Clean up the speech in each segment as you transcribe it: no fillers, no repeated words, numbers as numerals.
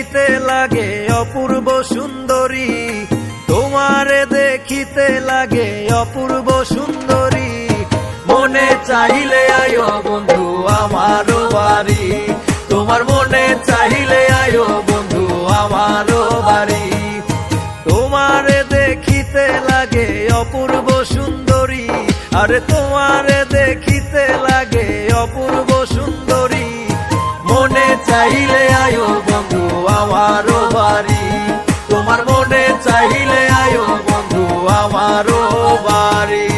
দেখিতে লাগে অপূর্ব সুন্দরী, তোমারে দেখিতে লাগে অপূর্ব সুন্দরী। মনে চাইলে আয়ো বন্ধু আমার বাড়ি, তোমার মনে চাইলে আয়ো বন্ধু আমার বাড়ি। তোমারে দেখিতে লাগে অপূর্ব সুন্দরী, আরে তোমারে দেখিতে লাগে অপূর্ব সুন্দরী। মনে চাইলে আয়ো বন্ধু আমার বাড়ি, তোমার মনে চাইলে আয়ো বন্ধু আমার বাড়ি।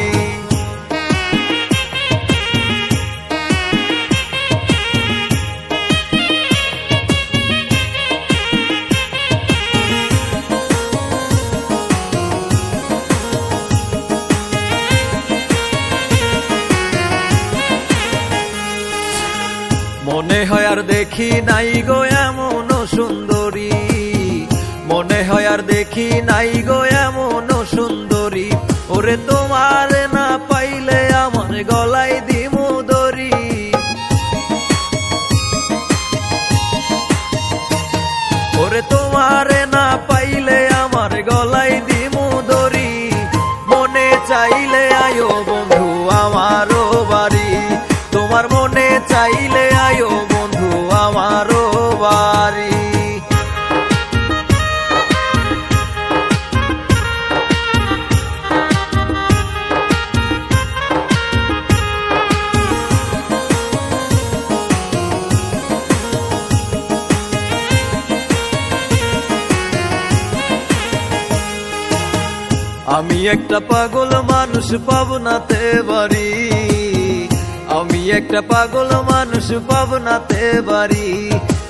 মনে হয় আর দেখি নাই গো এমন সুন্দরী, মনে হয় আর দেখি নাই গো এমন সুন্দরী। ওরে তোমার না পাইলে আমার গলায় দিমু দড়ি, ওরে তোমার না পাইলে আমার গলায় দিমু দড়ি। মনে চাইলে আয়ো বন্ধু আমার বাড়ি, তোমার মনে চাইলে আয়ো বন্ধু আমার বাড়ি। আমি একটা পাগল মানুষ পাবনাতে বাড়ি, আমি একটা পাগল মানুষ পাবনাতে বাড়ি।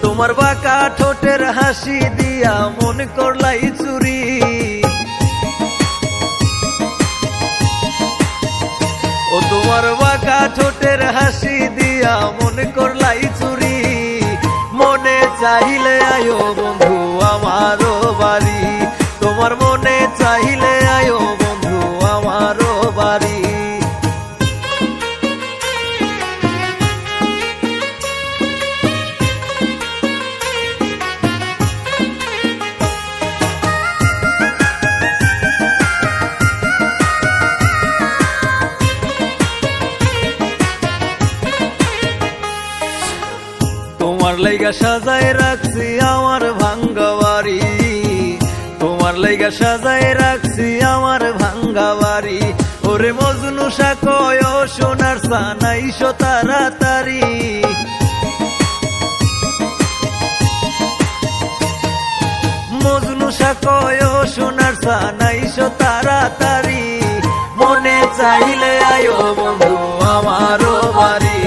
তোমার বাঁকা ঠোঁটের হাসি দিয়া মন করলাই চুরি, ও তোমার বাঁকা ঠোঁটের হাসি দিয়া মন করলাই চুরি। মনে চাইলে আয়ো বন্ধু আমার বাড়ি, তোমার মনে চাইলে আয়ো বন্ধু আমার বাড়ি। তোমার লাইগা সাজায় রাখছি আমার ভাঙ্গা বাড়ি, তোমার লাইগা সাজায় রাখছি আমার ভাঙ্গা বাড়ি। ওরে মজনু শাকয় সোনার সানাইশো তাড়াতাড়ি, মজনু শাকয় সোনার সানাইশো তাড়াতাড়ি। মনে চাইলে আয়ো বন্ধু আমার বাড়ি,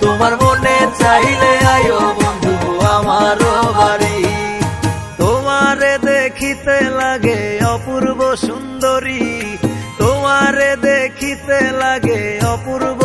তোমার মনে চাইলে আয়ো বন্ধু আমার বাড়ি। তোমারে দেখিতে লাগে অপূর্ব সুন্দরী, তোমারে দেখিতে লাগে অপূর্ব